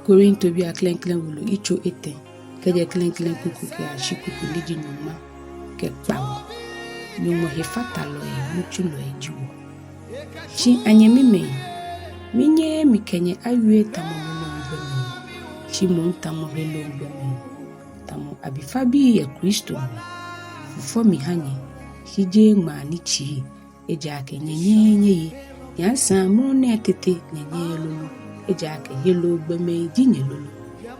Korinto bi aklenklen wulu icho ete keje klenklen kuku ke ashikuku liji nyuma ke kpawo nyumo hefata lo e muchulo e jiwo chi anyemime minye mikenye ayue tamono ngbe chi montamo helo ngbe tamo abifabi ya Kristo fufo mi hanye hije ngmani chi ejake nyenye yansa mo ne tete nyenye lulu ejake helo gbeme jinye lulu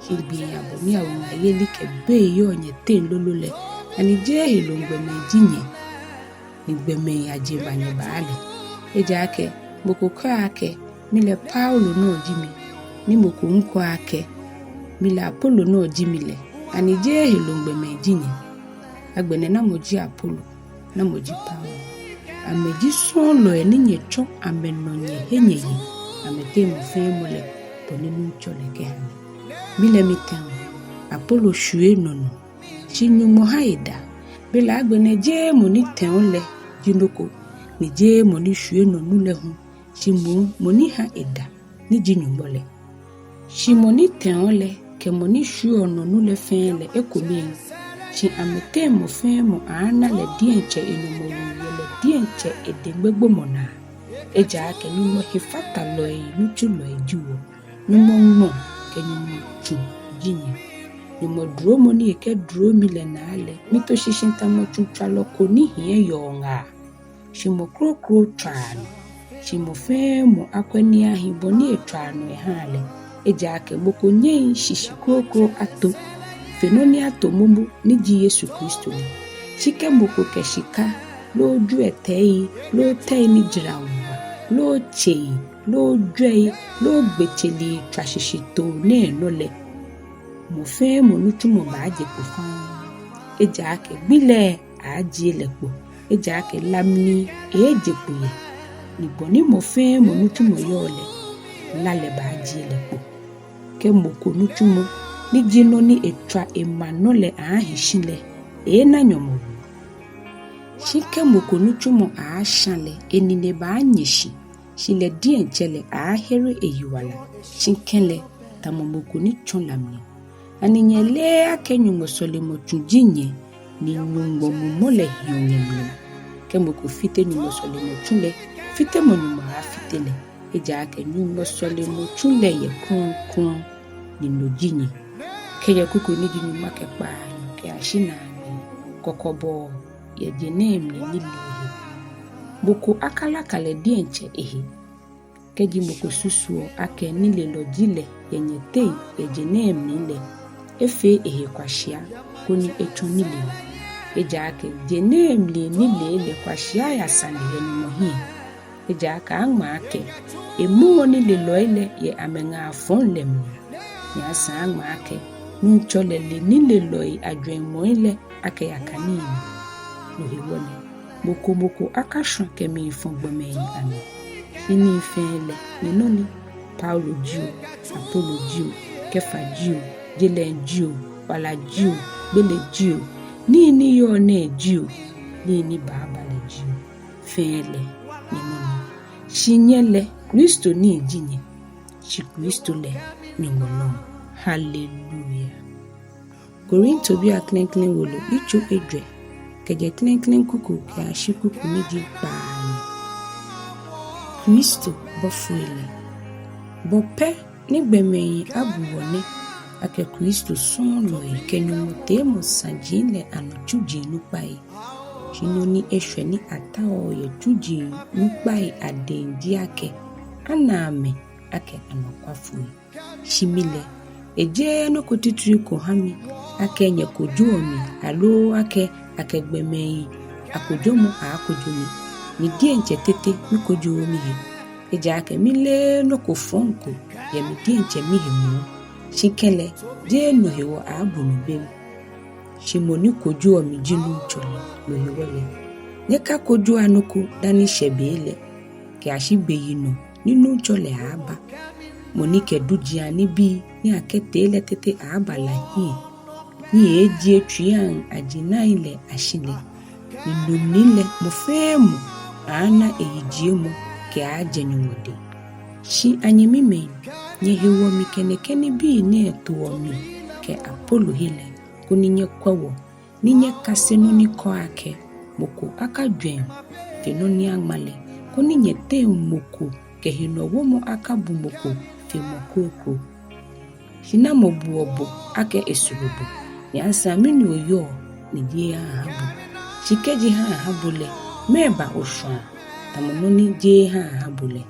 hilbi abomi awon ayeli kebe yo nye ten lulu le ani je helo gbeme jinye ni gbeme ajebanye baale ejake moko kwa ake mile Paulo no jimi ni moko nko ake mile Apollo no jimi le ani je helo gbeme jinye agbene na moji Apollo na moji Paulo ameji son lo eni nyecho amenonye henyeyi amete mo fe mo le poninu chole ke hame mile mitem Apollo shue nono chinyu mo haida bila agbene je mo ni ten le jinoko ni je mo ni shue nonu le hu chimu mo ni ha eda ni jinyu mbole chimo ni ten le ke mo ni shue nonu le fe le ekomi chi amete mo fe mo ana le dienche enu mo le dienche edegbegbo mona eja ke ni mo hefata lo e nuchu lo e juwo ni mo no ke ni mo chu jinye ni mo duro mo ni ke duro mi le na ale mi to shishin ta mo chucha lo ko ni hie yo nga chi mo krokro tran chi mo fe mo akwani ahibo ni etran e ha ale eja ke boko nyen shishi krokro ato fenonia tomumu ni ji Yesu Kristo ni chike moko keshika lo ju etei lo tei ni jirawa lo chei lo dwei lo gbecheli trashishito ne lole mo fe mo nutu mo baaje ko fan eja ke gbile aji lepo eja ke lamni ejepo ye ni boni mo fe mo nutu mo yole lale baaji lepo ke moko nutu mo ni jino ni etra emanole ahishile na nyomo shike moko nuchumo ahashale enine ba anyeshi shile dienchele ahere eyiwala chinkele tamomoko ni chonlamni aninyele akenyumo solemo tujinye ni nyumbo mumole yonyemle kemoko fite nyumo solemo chule fite monyumo afitele eja akenyumo solemo chule ye kun ni nojinye keye kuku ni jinu make pa ke ashina kokobo ye jenem ni nili boko akala kale dienche keji moko susuo ake nile lojile yenyete ye jenem nile efe kwashia kuni echo nile eja ake jenem nile kwashia ya sande ye mohi eja aka angma ake emu nile loile ye amenga afon lemu ya sa angma ake nchole le nile loi adwemo ile ake yakani no hiwole boko akashon kemi fongbome ani ini fele ninoni Paulo jiu Apollo jiu Kefa jiu Jelen jiu wala jiu bele jiu ni yo ne jiu ni baba le jiu fele ninoni shinyele Kristo ni jinye chi Kristo le ningono. Hallelujah. Korinto bi aklenklen wolo icho edwe keje klenklen kuku ke ashikuku meji paani Kristo bofuele bope ni gbemeyin abuwone ake Kristo son lo ikenyo temo sanjile anochuji nupai shino ni ehwe ni atawo ye tuji nupai adenji ake aname ake anokwafu shimile eje no kotitri ko hami akenye kojuomi alo ake gbemei akojomo akojomi ni dienche tete mi kojuomi he eje ake mile no ko fonko ye mi dienche mi hemu shikele je no hewo abunu bem shimoni kojuomi jinu chole no hewole nyeka koju anuku dani shebele ke ashibeyino ninu chole aba monike dujia ni bi ni akete ile tete abala ni eji etuan ajina ile ashile nile mo femu ana ejiemo ke ajenyumode shi anyemime nye hewo mi kene bi ne to mi ke Apollo hile kuninye kwawo ninye kaseno ni ko ake moko aka dwen feno ni amale kuninye te moko ke hino womo aka bu moko fe moko hina mobuobo ake esurubu ni ansa mini oyo ni die habu chikeji habule meba oshwa tamono ni je habule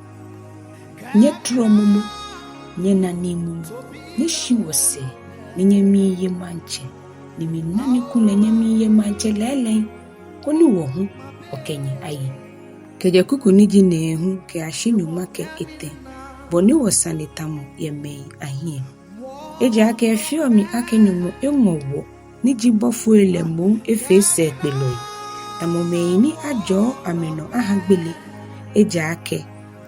nye tromumu nye nanimu nye shiwose nye miye manche ni minani kule nye miye manche lele koni wohu okenye ayi keje kuku niji nehu ke ashinu make ete boni wasani tamu yemei ahie eji ake efio mi ake nyumo enwowo niji bofu ele mo efe se peloi tamu meini ajo ameno ahagbele eji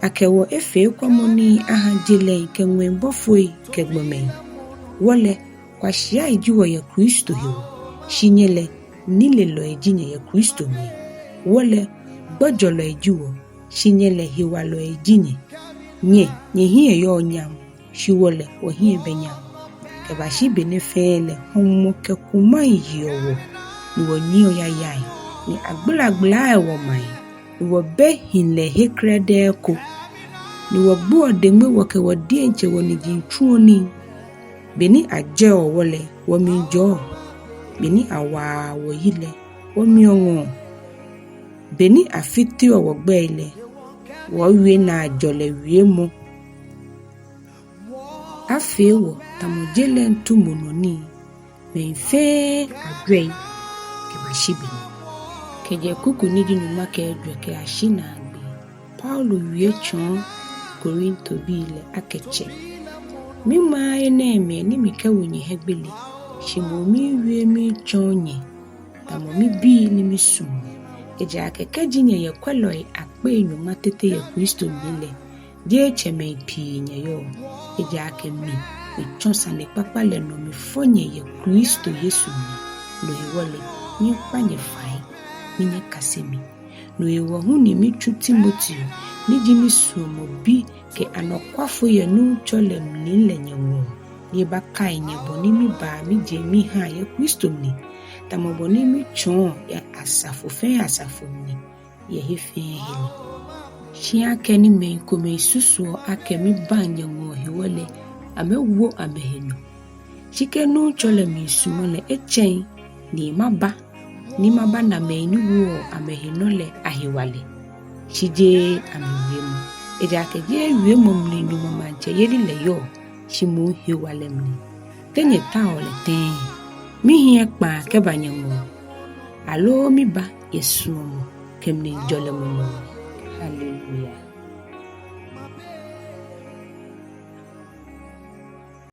akewo efe kwamoni ahajile kenwe mbofui kegbome wole kwa shia ijuwo ya Kristo hiwo shinyele nile lo ejinye ya Kristo mi wole gbojo lo ejuwo shinyele hiwa lo ejinye nye hiye yo nyam shiwole wo hiye benyam kebashi benefele homo kekuma yiyowo ni wo nyo ya yai ni agbulagbula ewo mai wo be hinle hekrede ko ni wo gbo degbe wo ke wo die nche wo ni jintuoni beni aje o wole wo mi jo beni awa wo yile wo mi onwo beni afiti o wo gbe ile wo wi na ajole wi mo afewo tamojele ntumononi menfe adwe ke bashibi keje kuku nidi numa ke edwe ke ashina agbe Paulo wie chon Korinto bile akeche mima eneme ni mikawunye hegbele shimomi wie mi chonye tamomi bi ni misum eje akeke jinye ye kweloi akpe nyuma tete ye Kristo nile je cheme pi nye yo eje akemi echonsa ne papa le no mi fonye ye Kristo Yesu ni lo iwole ni panye fai ninye kasemi no ewo hu ni mi tu Timothy ni jimi sumo bi ke anokwafo ye nu chole mnile nyewo ni baka enye boni mi ba mi je mi ha ye Kristo ni tamo boni mi chon ya asafo ni ye hefe hili shi ake ni me kome isusu ake mi banye wo hiwole amewo ameheno shike nu chole mi sumole echen ni maba na meini wo amehinole ahiwale shije amiwemu eja keje wiemu mni ndumo manche yeri le yo shimu hiwale mni tenye taole ten mi hie pa kebanye mo alo mi ba yesu mo kemni jole mo